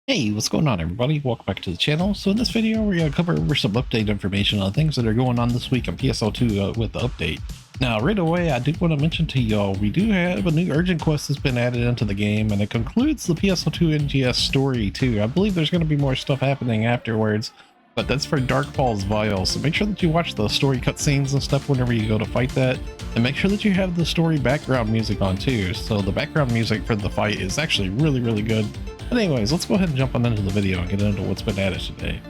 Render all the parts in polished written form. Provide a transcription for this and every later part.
Hey, what's going on everybody? Welcome back to the channel. So in this video, we're going to cover over some update information on things that are going on this week on PSO2 with the update. Now, right away, I do want to mention to y'all, we do have a new urgent quest that's been added into the game, and it concludes the PSO2 NGS story too. I believe there's going to be more stuff happening afterwards, but that's for Falz Vael. So make sure that you watch the story cutscenes and stuff whenever you go to fight that, and make sure that you have the story background music on too. So the background music for the fight is actually really good. But anyways, let's go ahead and jump on into the video and get into what's been added today.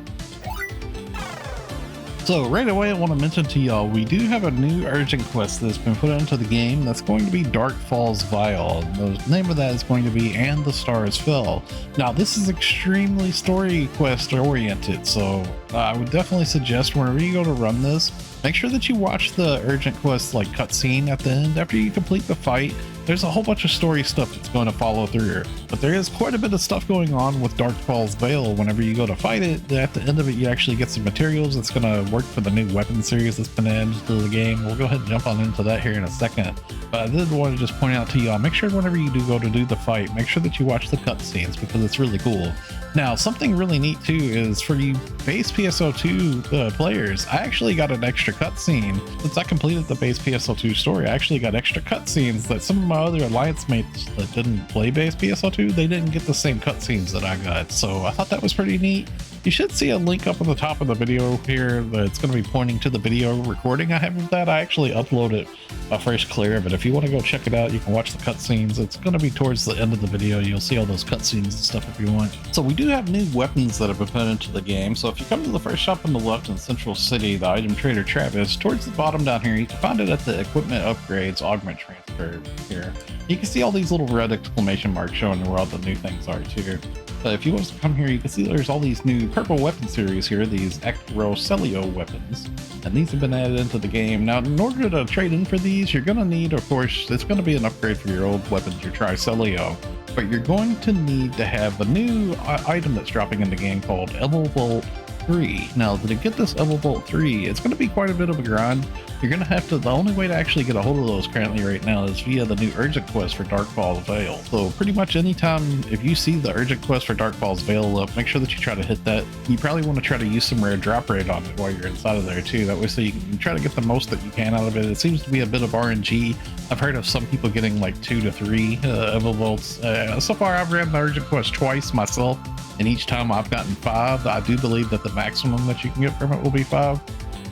So right away, I want to mention to y'all, we do have a new urgent quest that's been put into the game that's going to be Falz Vael. The name of that is going to be And the Stars Fell. Now, this is extremely story quest oriented, so I would definitely suggest whenever you go to run this, make sure that you watch the urgent quest like cutscene at the end after you complete the fight. There's a whole bunch of story stuff that's going to follow through, but there is quite a bit of stuff going on with Falz Vael. Whenever you go to fight it, at the end of it, you actually get some materials that's going to work for the new weapon series that's been added to the game. We'll go ahead and jump on into that here in a second. But I did want to just point out to y'all, make sure whenever you do go to do the fight, make sure that you watch the cutscenes because it's really cool. Now, something really neat too is for you base PSO2 players, I actually got an extra cutscene. Since I completed the base PSO2 story, I actually got extra cutscenes that some of my other alliance mates that didn't play base PSO2, they didn't get the same cutscenes that I got. So I thought that was pretty neat. You should see a link up on the top of the video here that's going to be pointing to the video recording I have of that. I actually uploaded a first clear of it. If you want to go check it out, you can watch the cutscenes. It's going to be towards the end of the video. You'll see all those cutscenes and stuff if you want. So we do have new weapons that have been put into the game. So if you come to the first shop on the left in Central City, the item trader Travis, towards the bottom down here, you can find it at the equipment upgrades augment transfer here. You can see all these little red exclamation marks showing where all the new things are too. If you want to come here, you can see there's all these new purple weapon series here, these Akroselio weapons, and these have been added into the game. Now, in order to trade in for these, you're going to need, of course, it's going to be an upgrade for your old weapons, your Tricelio, but you're going to need to have a new item that's dropping in the game called Emote 3. Now, to get this Emote 3, it's going to be quite a bit of a grind. You're going to have to, the only way to actually get a hold of those currently right now is via the new urgent quest for Falz Vael. So pretty much anytime if you see the urgent quest for Falz Vael up, make sure that you try to hit that. You probably want to try to use some rare drop rate on it while you're inside of there too. That way so you can try to get the most that you can out of it. It seems to be a bit of RNG. I've heard of some people getting like 2 to 3 Emotes. So far I've ran the urgent quest twice myself, and each time I've gotten 5. I do believe that the maximum that you can get from it will be 5.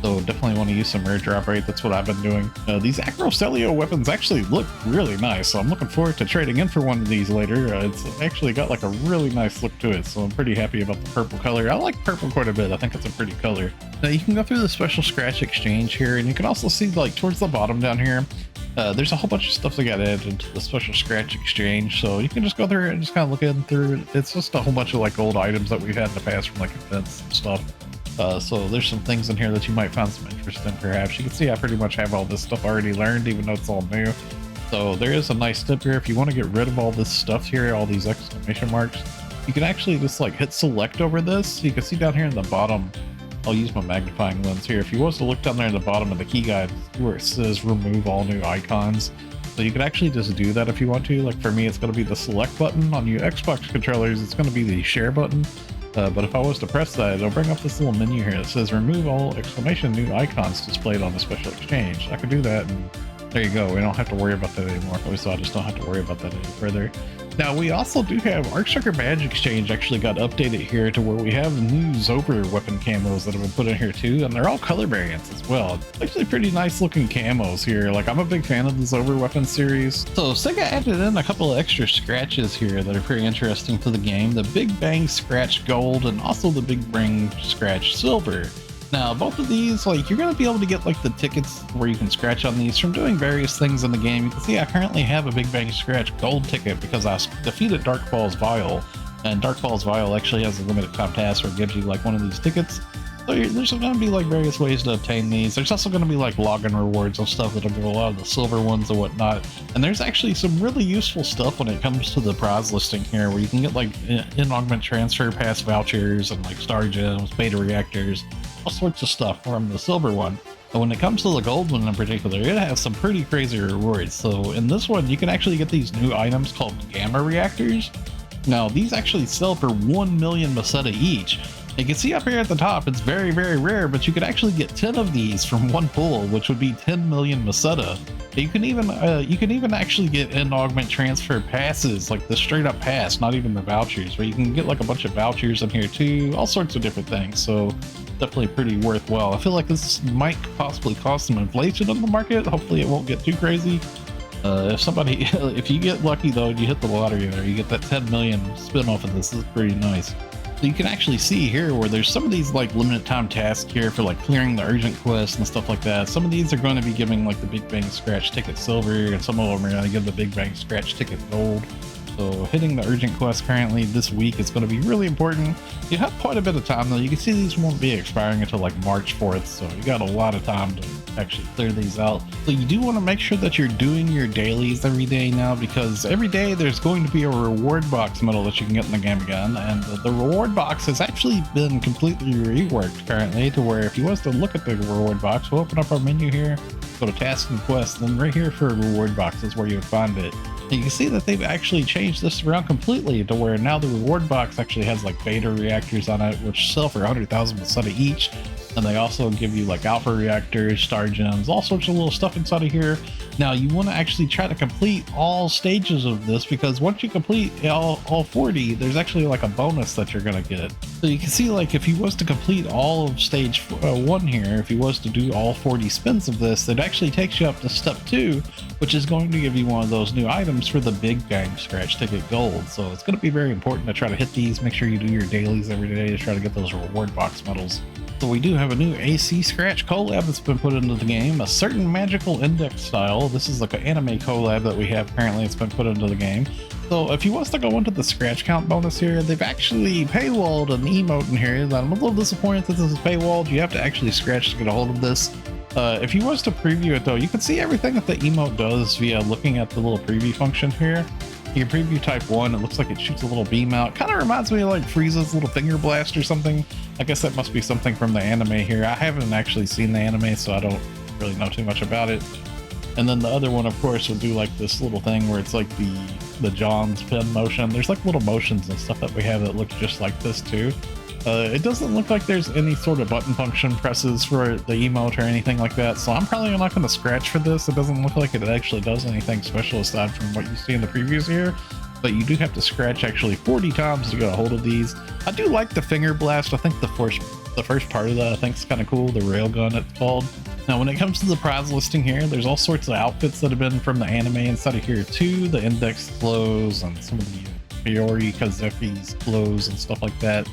So definitely want to use some rare drop rate. That's what I've been doing. These Akroselio weapons actually look really nice, so I'm looking forward to trading in for one of these later. It's actually got like a really nice look to it, so I'm pretty happy about the purple color. I like purple quite a bit. I think it's a pretty color. Now you can go through the special scratch exchange here, and you can also see like towards the bottom down here, there's a whole bunch of stuff that got added into the special scratch exchange, so you can just go through and just kind of look through it. It's just a whole bunch of like old items that we've had in the past from like events and stuff. So there's some things in here that you might find some interest in perhaps. You can see I pretty much have all this stuff already learned, even though it's all new. So there is a nice tip here. If you want to get rid of all this stuff here, all these exclamation marks, you can actually just like hit select over this. You can see down here in the bottom, I'll use my magnifying lens here. If you was to look down there in the bottom of the key guide where it says remove all new icons, so you can actually just do that if you want to. Like for me, it's going to be the select button. On your Xbox controllers, it's going to be the share button. But if I was to press that, it'll bring up this little menu here that says remove all exclamation new icons displayed on the special exchange. I could do that, and there you go. We don't have to worry about that anymore. So I just don't have to worry about that any further. Now we also do have Arks badge exchange actually got updated here to where we have new Zober weapon camos that have been put in here too, and they're all color variants as well. It's actually pretty nice looking camos here. Like I'm a big fan of the Zober weapon series. So Sega added in a couple of extra scratches here that are pretty interesting to the game. The Big Bang Scratch Gold and also the Big Bang Scratch Silver. Now, both of these, like, you're going to be able to get, like, the tickets where you can scratch on these from doing various things in the game. You can see I currently have a Big Bang Scratch Gold ticket because I defeated Falz Vael, and Falz Vael actually has a limited time task where it gives you, like, one of these tickets. So there's going to be, like, various ways to obtain these. There's also going to be, like, login rewards and stuff that'll go a lot of the silver ones and whatnot. And there's actually some really useful stuff when it comes to the prize listing here, where you can get, like, in-augment transfer pass vouchers and, like, star gems, beta reactors, all sorts of stuff from the silver one. But when it comes to the gold one in particular, it has some pretty crazy rewards. So in this one, you can actually get these new items called gamma reactors. Now these actually sell for 1 million Meseta each. You can see up here at the top, it's very, very rare, but you could actually get 10 of these from one pull, which would be 10 million Meseta. You can even actually get end augment transfer passes, like the straight up pass, not even the vouchers, but you can get like a bunch of vouchers in here too, all sorts of different things. So definitely pretty worthwhile. I feel like this might possibly cause some inflation in the market. Hopefully it won't get too crazy. If you get lucky though, and you hit the lottery there, you get that 10 million spin off of this. This is pretty nice. So you can actually see here where there's some of these like limited time tasks here for like clearing the urgent quests and stuff like that. Some of these are going to be giving like the Big Bang Scratch ticket silver, and some of them are going to give the Big Bang Scratch ticket gold. So hitting the urgent quest currently this week is going to be really important. You have quite a bit of time though. You can see these won't be expiring until like March 4th, so you got a lot of time to actually clear these out. So you do want to make sure that you're doing your dailies every day now, because every day there's going to be a reward box medal that you can get in the game again, and the reward box has actually been completely reworked currently to where if you was to look at the reward box, we'll open up our menu here, go to tasks and quests, then right here for reward box is where you would find it. And you can see that they've actually changed this around completely to where now the reward box actually has like beta reactors on it, which sell for 100,000 Meseta each. And they also give you like alpha reactors, star gems, all sorts of little stuff inside of here. Now you want to actually try to complete all stages of this, because once you complete all 40, there's actually like a bonus that you're going to get. So you can see like if you was to complete all of stage 1 here, if you was to do all 40 spins of this, it actually takes you up to step 2, which is going to give you one of those new items for the Big Bang Scratch ticket gold. So it's going to be very important to try to hit these. Make sure you do your dailies every day to try to get those reward box medals. So we do have a new AC Scratch collab that's been put into the game, a certain magical index style. This is like an anime collab that we have currently. It's been put into the game. So if you was to go into the scratch count bonus here, they've actually paywalled an emote in here that I'm a little disappointed that this is paywalled. You have to actually scratch to get a hold of this. If you was to preview it though, you can see everything that the emote does via looking at the little preview function here. You can preview type 1, it looks like it shoots a little beam out. Kind of reminds me of like Frieza's little finger blast or something. I guess that must be something from the anime here. I haven't actually seen the anime, so I don't really know too much about it. And then the other one, of course, will do like this little thing where it's like the John's pen motion. There's like little motions and stuff that we have that look just like this too. It doesn't look like there's any sort of button function presses for the emote or anything like that, so I'm probably not going to scratch for this. It doesn't look like it actually does anything special aside from what you see in the previews here, but you do have to scratch actually 40 times to get a hold of these. I do like the finger blast. I think the first part of that I think is kind of cool, the railgun it's called. Now when it comes to the prize listing here, there's all sorts of outfits that have been from the anime inside of here too, the index clothes and some of the Fiori Kazefi's clothes and stuff like that.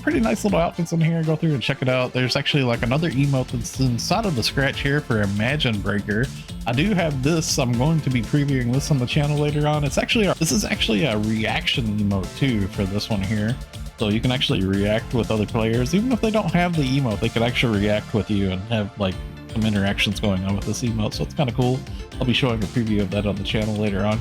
Pretty nice little outfits in here. Go through and check it out. There's actually like another emote that's inside of the scratch here for Imagine Breaker. I do have this. I'm going to be previewing this on the channel later on. This is actually a reaction emote too for this one here. So you can actually react with other players. Even if they don't have the emote, they could actually react with you and have like some interactions going on with this emote. So it's kind of cool. I'll be showing a preview of that on the channel later on.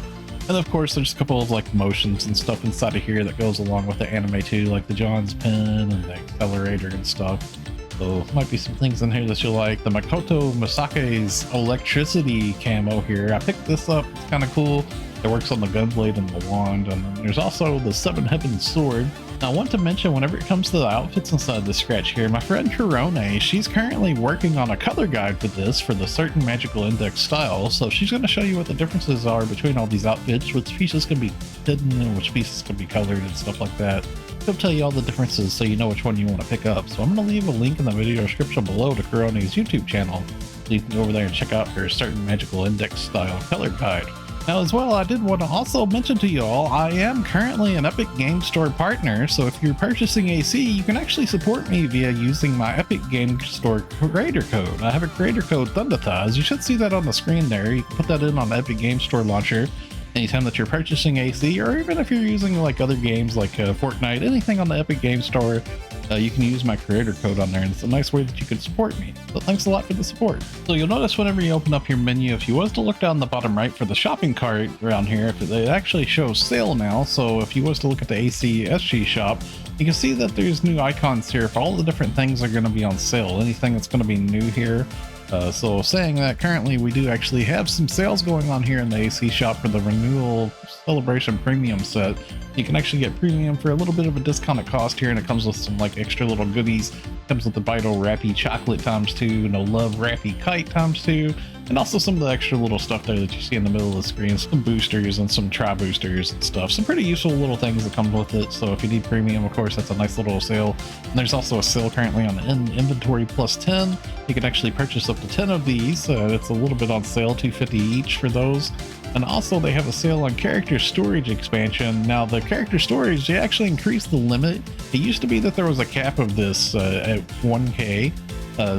And of course, there's a couple of like motions and stuff inside of here that goes along with the anime too, like the John's pen and the accelerator and stuff. So might be some things in here that you'll like. The Makoto Masake's electricity camo here. I picked this up. It's kind of cool. It works on the gunblade and the wand. And then there's also the Seven Heavens sword. Now I want to mention, whenever it comes to the outfits inside the scratch here, my friend Corone, she's currently working on a color guide for this for the certain magical index style. So she's going to show you what the differences are between all these outfits, which pieces can be hidden and which pieces can be colored and stuff like that. She'll tell you all the differences so you know which one you want to pick up. So I'm going to leave a link in the video description below to Corone's YouTube channel, so you can go over there and check out her certain magical index style color guide. Now as well, I did want to also mention to you all, I am currently an Epic Game Store partner, so if you're purchasing AC, you can actually support me via using my Epic Game Store creator code. I have a creator code, THUNDATHIGHS. You should see that on the screen there. You can put that in on the Epic Game Store launcher anytime that you're purchasing AC, or even if you're using like other games like Fortnite, anything on the Epic Game Store. You can use my creator code on there, and it's a nice way that you can support me. So thanks a lot for the support. So you'll notice whenever you open up your menu, if you was to look down the bottom right for the shopping cart around here, if it actually shows sale now. So if you was to look at the AC SG shop, you can see that there's new icons here for all the different things that are going to be on sale. Anything that's going to be new here So saying that, currently we do actually have some sales going on here in the AC shop for the renewal celebration premium set. You can actually get premium for a little bit of a discounted cost here, and it comes with some like extra little goodies. It comes with the Vital Rappy Chocolate ×2, No Love Rappy Kite ×2, and also some of the extra little stuff there that you see in the middle of the screen, some boosters and some try boosters and stuff. Some pretty useful little things that come with it. So if you need premium, of course, that's a nice little sale. And there's also a sale currently on the inventory plus 10. You can actually purchase up to 10 of these. It's a little bit on sale, $2.50 each for those. And also they have a sale on character storage expansion. Now the character storage, they actually increased the limit. It used to be that there was a cap of this at 1K.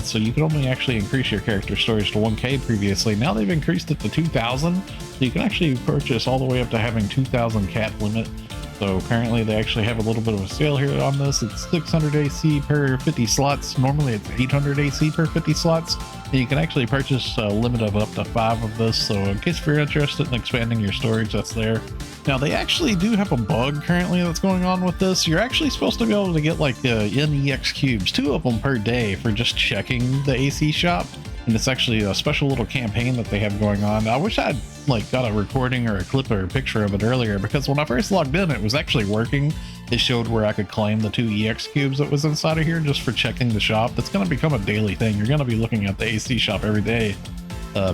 So you could only actually increase your character storage to 1K previously. Now they've increased it to 2,000. So you can actually purchase all the way up to having 2,000 cap limit. So currently they actually have a little bit of a sale here on this. It's 600 AC per 50 slots. Normally it's 800 AC per 50 slots. And you can actually purchase a limit of up to 5 of this. So in case you're interested in expanding your storage, that's there. Now they actually do have a bug currently that's going on with this. You're actually supposed to be able to get like NEX cubes, 2 of them per day for just checking the AC shop. And it's actually a special little campaign that they have going on. I wish I'd like got a recording or a clip or a picture of it earlier, because when I first logged in, it was actually working. It showed where I could claim the 2 EX cubes that was inside of here just for checking the shop. That's going to become a daily thing. You're going to be looking at the AC shop every day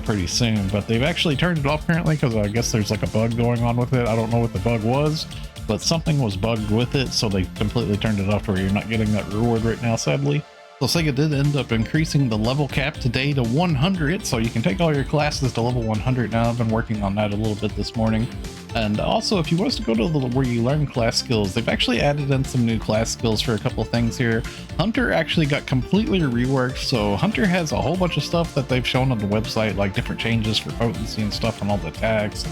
pretty soon, but they've actually turned it off currently because I guess there's like a bug going on with it. I don't know what the bug was, but something was bugged with it, so they completely turned it off to where you're not getting that reward right now, sadly. So Sega did end up increasing the level cap today to 100, so you can take all your classes to level 100 now. I've been working on that a little bit this morning. And also, if you was to go to where you learn class skills, they've actually added in some new class skills for a couple of things here. Hunter actually got completely reworked, so Hunter has a whole bunch of stuff that they've shown on the website, like different changes for potency and stuff on all the attacks.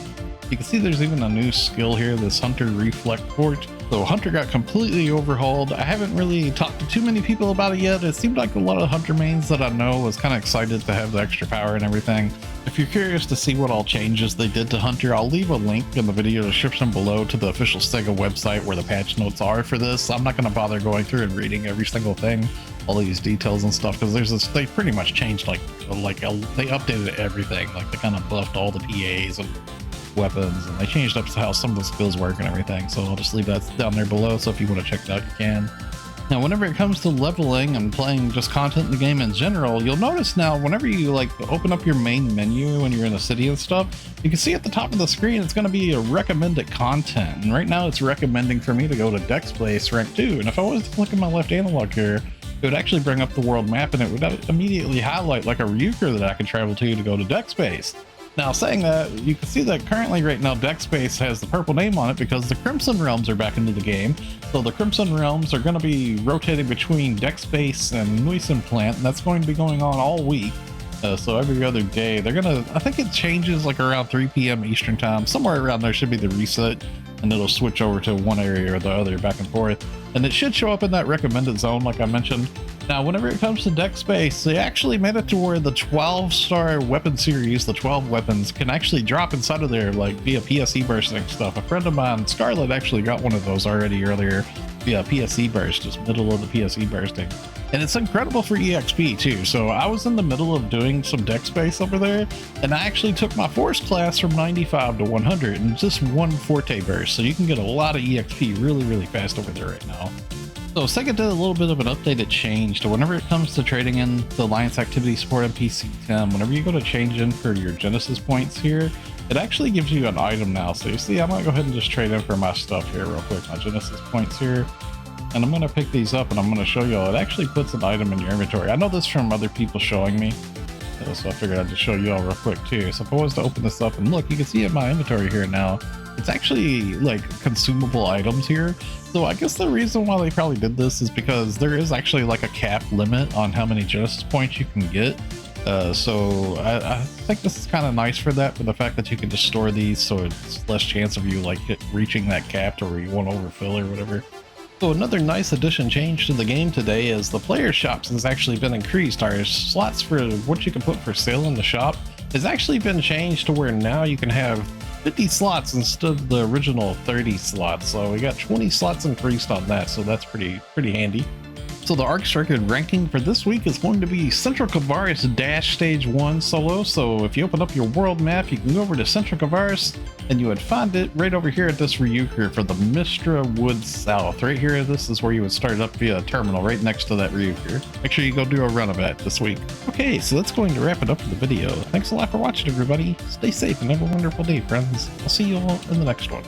You can see there's even a new skill here, this Hunter Reflect Port. So Hunter got completely overhauled. I haven't really talked to too many people about it yet. It seemed like a lot of Hunter mains that I know was kind of excited to have the extra power and everything. If you're curious to see what all changes they did to Hunter, I'll leave a link in the video description below to the official Sega website where the patch notes are for this. I'm not going to bother going through and reading every single thing, all these details and stuff, because there's this, they pretty much changed they updated everything. Like they kind of buffed all the PAs and weapons, and they changed up how some of the skills work and everything. So I'll just leave that down there below, so if you want to check it out, you can. Now whenever it comes to leveling and playing just content in the game in general, you'll notice now whenever you like open up your main menu when you're in a city and stuff, you can see at the top of the screen it's going to be a recommended content, and right now it's recommending for me to go to Dex Place rank 2. And if I was to click on my left analog here, it would actually bring up the world map, and it would immediately highlight like a Rework that I could travel to go to Dex Space. Now saying that, you can see that currently right now Dex Space has the purple name on it because the Crimson Realms are back into the game. So the Crimson Realms are going to be rotating between Dex Space and Nuisance Plant, and that's going to be going on all week. So every other day they're gonna, I think it changes like around 3 p.m. Eastern time, somewhere around there should be the reset, and it'll switch over to one area or the other back and forth, and it should show up in that recommended zone like I mentioned. Now whenever it comes to Dex Space, they actually made it to where the 12-star weapon series, the 12 weapons, can actually drop inside of there like via PSE bursting stuff. A friend of mine, Scarlett, actually got one of those already earlier via PSE burst, just middle of the PSE bursting. And it's incredible for EXP too. So I was in the middle of doing some Dex Space over there, and I actually took my Force class from 95 to 100 in just one Forte burst. So you can get a lot of EXP really fast over there right now. So Sega did a little bit of an updated change to whenever it comes to trading in the Alliance Activity Support NPC-10, whenever you go to change in for your Genesis points here, it actually gives you an item now. So you see, I'm gonna go ahead and just trade in for my stuff here real quick, my Genesis points here. And I'm gonna pick these up and I'm gonna show y'all, it actually puts an item in your inventory. I know this from other people showing me, so I figured I'd just show you all real quick too. So if I was to open this up and look, you can see in my inventory here now, it's actually like consumable items here. So I guess the reason why they probably did this is because there is actually like a cap limit on how many Genesis points you can get. So I think this is kind of nice for that, for the fact that you can just store these, so it's less chance of you like reaching that cap to where you won't overfill or whatever. So another nice addition change to the game today is the player shops has actually been increased. Our slots for what you can put for sale in the shop has actually been changed to where now you can have 50 slots instead of the original 30 slots. So we got 20 slots increased on that, so that's pretty handy. So the Arks record ranking for this week is going to be Central Kavaris Dash Stage 1 solo. So if you open up your world map, you can go over to Central Kavaris and you would find it right over here at this Rework for the Mistra Woods South. Right here, this is where you would start up via terminal right next to that Rework. Make sure you go do a run of that this week. Okay, so that's going to wrap it up for the video. Thanks a lot for watching, everybody. Stay safe and have a wonderful day, friends. I'll see you all in the next one.